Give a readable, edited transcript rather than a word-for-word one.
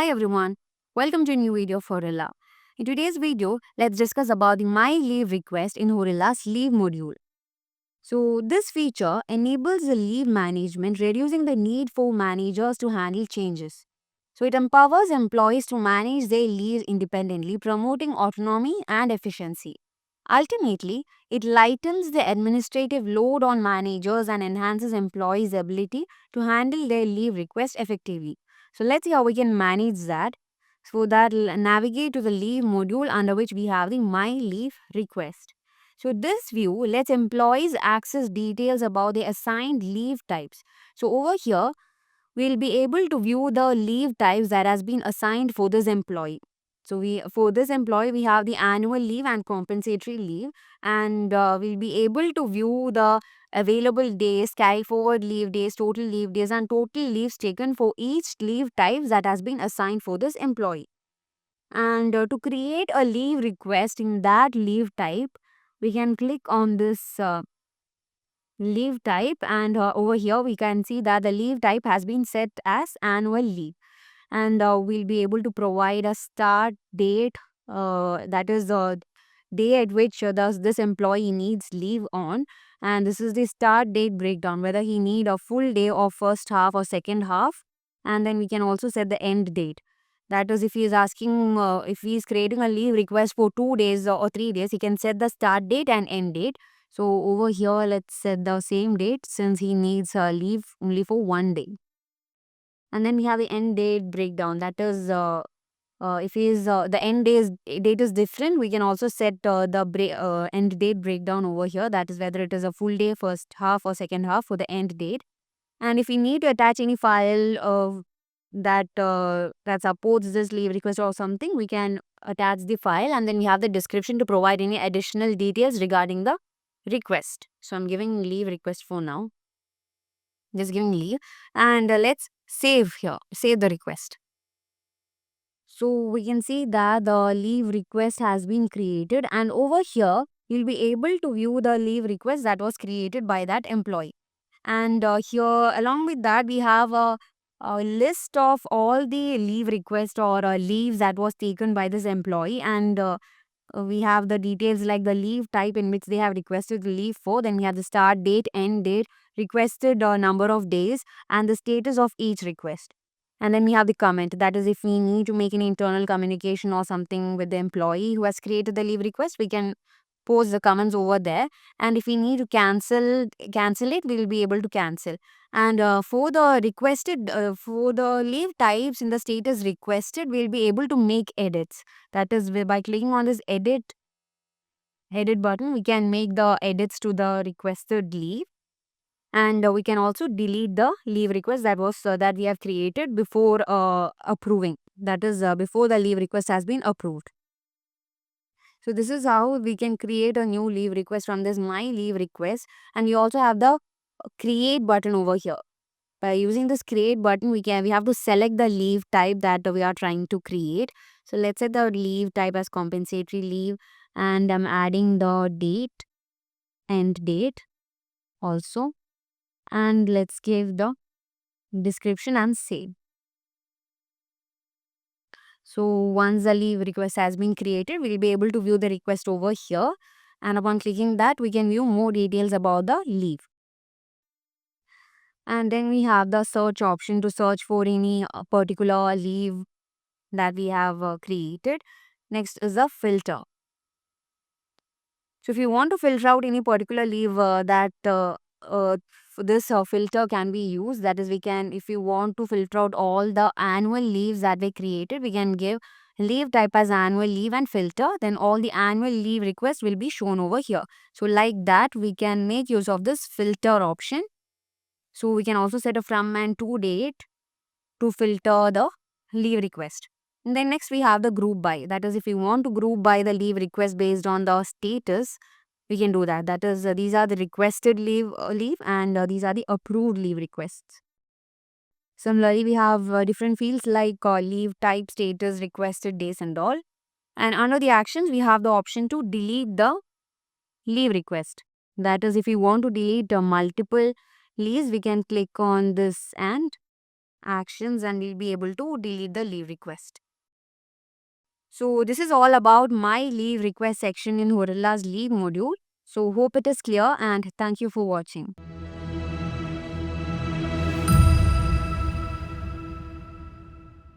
Hi everyone, welcome to a new video of Horilla. In today's video, let's discuss about the My Leave request in Horilla's Leave module. So this feature enables the leave management, reducing the need for managers to handle changes. So it empowers employees to manage their leave independently, promoting autonomy and efficiency. Ultimately, it lightens the administrative load on managers and enhances employees' ability to handle their leave requests effectively. So let's see how we can manage that. So that navigate to the leave module under which we have the My Leave request. So this view lets employees access details about the assigned leave types. So over here, we'll be able to view the leave types that has been assigned for this employee. So we for this employee we have the annual leave and compensatory leave, and we'll be able to view the available days, carry forward leave days, total leave days, and total leaves taken for each leave types that has been assigned for this employee. And to create a leave request in that leave type, we can click on this leave type, and over here we can see that the leave type has been set as annual leave, and we'll be able to provide a start date, that is the day at which this employee needs leave on, and this is the start date breakdown, whether he need a full day or first half or second half. And then we can also set the end date, that is if he is asking, if he is creating a leave request for 2 days or 3 days, he can set the start date and end date. So over here, let's set the same date since he needs leave only for 1 day. And then we have the end date breakdown. That is, if is the date is different, we can also set the end date breakdown over here. That is whether it is a full day, first half or second half for the end date. And if we need to attach any file that supports this leave request or something, we can attach the file, and then we have the description to provide any additional details regarding the request. So I'm giving leave request for now. Just giving leave, and let's save here. Save the request. So we can see that the leave request has been created, and over here you'll be able to view the leave request that was created by that employee. And here along with that we have a list of all the leave request or leaves that was taken by this employee, and we have the details like the leave type in which they have requested the leave for. Then we have the start date, end date, requested number of days, and the status of each request. And then we have the comment, that is if we need to make an internal communication or something with the employee who has created the leave request, we can post the comments over there. And if we need to cancel it, we will be able to cancel. And for the for the leave types in the status requested, we'll be able to make edits. That is by clicking on this edit button, we can make the edits to the requested leave, and we can also delete the leave request that we have created before approving. That is before the leave request has been approved. So this is how we can create a new leave request from this My Leave request, and we also have the create button over here. By using this create button, we have to select the leave type that we are trying to create. So let's set the leave type as compensatory leave, and I'm adding the date, end date also, and let's give the description and save. So once the leave request has been created, we'll be able to view the request over here, and upon clicking that, we can view more details about the leave. And then we have the search option to search for any particular leave that we have created. Next is the filter. So if you want to filter out any particular leave that this filter can be used. That is, we can, if you want to filter out all the annual leaves that we created, we can give leave type as annual leave and filter. Then all the annual leave requests will be shown over here. So like that, we can make use of this filter option. So we can also set a from and to date to filter the leave request. And then next we have the group by. That is, if you want to group by the leave request based on the status, we can do that. That is, these are the requested leave, and these are the approved leave requests. Similarly, we have different fields like leave type, status, requested days and all. And under the actions, we have the option to delete the leave request. That is, if you want to delete multiple leaves, we can click on this and actions and we'll be able to delete the leave request. So this is all about my leave request section in Horilla's leave module. So hope it is clear and thank you for watching.